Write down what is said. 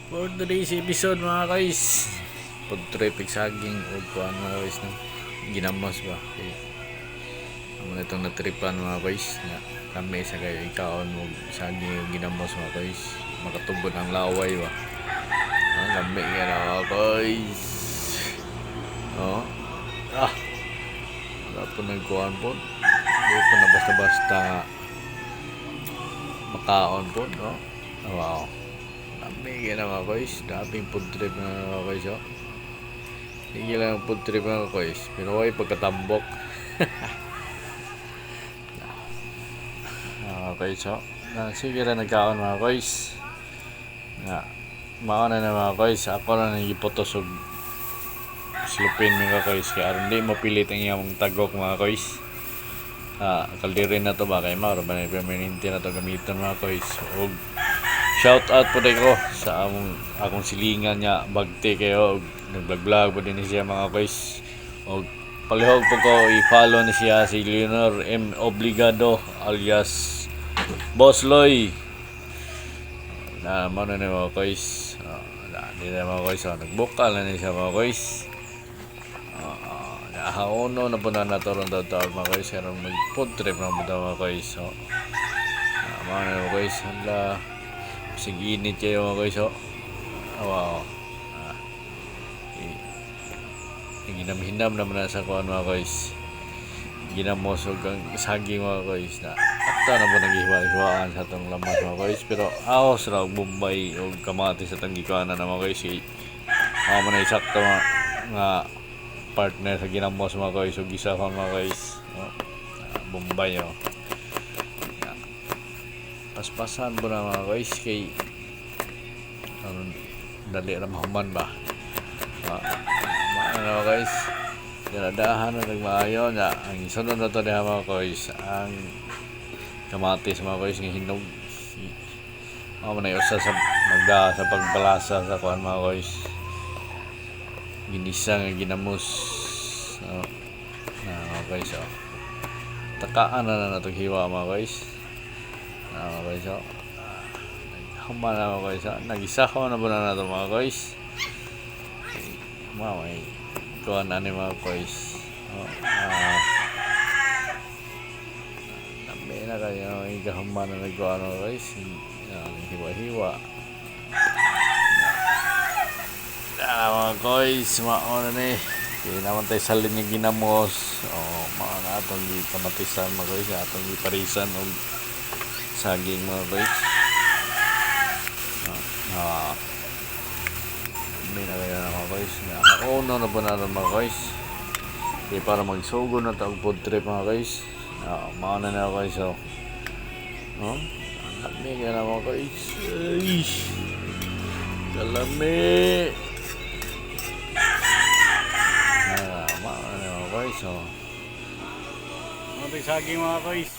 For today's episode mga guys, food trip saging o kuan mga guys no? Ginamos ba? Okay. Amo na itong natripan mga guys na kami sa kayo ikaon mo saging o ginamos mga guys. Makatubod ang laway ba? Kami nga na mga guys. Oh. Wala po nagkuhan po. Hindi po na basta-basta makaon po, no? Wow. Kami na mga guys, daming food trip na mga guys, oh. Hindi lang food trip mga guys, pero ay pagkatambok. Mga guys, oh. Sige na nagkaon mga guys. Mauna na mga guys, ako na nagipotos og slupin mga guys, kaya hindi mapilit ang iyong tagok mga guys. Kaldirin na to ba kay Mauro ba na permanente na to gamitan mga guys. Og shout out po ko sa akong silingan niya bagti kayo, nag-vlog po din siya mga guys. Og palihog po ko i-follow ni siya si Leonor M. Obligado alias Boss Loy. Na mo na mga guys. Hindi na mga guys, nagbukal na niya mga guys. Nakaono na po na naturong taon mga guys, karong mag-food trip na po mga guys. Mga na mga guys, handa sige init kayo mga guys. Wow. Ginamhinam naman na sa kuhan mga guys. Ginamosog ang saging mga guys na ato na po naghiwa-hiwaan sa itong lamas mga guys. Pero ahos na Bombay o kamatis sa itong gikuhanan na mga guys. Mga man na isakto nga partner sa ginamos mga guys. O gisa pa mga guys. Bombay o. Paspasan po na mga guys kay dali na mahuman ba. Mga guys, dinadahan na nagmaayo na ang isunod na ito niya mga guys, ang kamatis mga guys ng hinog. Manayos sa magda sa pagbalasa sa kuhan mga guys, ginisa nga ginamos. Mga guys, takaan na itong hiwa mga guys. Mga guys, naghaman na mga guys, nagisahaw na ba na ito mga guys. May kuhan na ni mga guys. Nabi na kayo igahaman na nagkuhan mga guys. Hiwa-hiwa mga guys, mauna na kaya naman tayo salin yung ginamos. Mga na itong kamatisan mga guys, itong parisan o saging mga guys. Hindi na kaya na mga guys, nakauno na po natin mga guys. Kaya para magsugo na ito ang food trip mga guys. Mauna na guys. Kalami kaya na mga guys. Ay, kalami. Mauna na mga guys. Mga saging mga guys.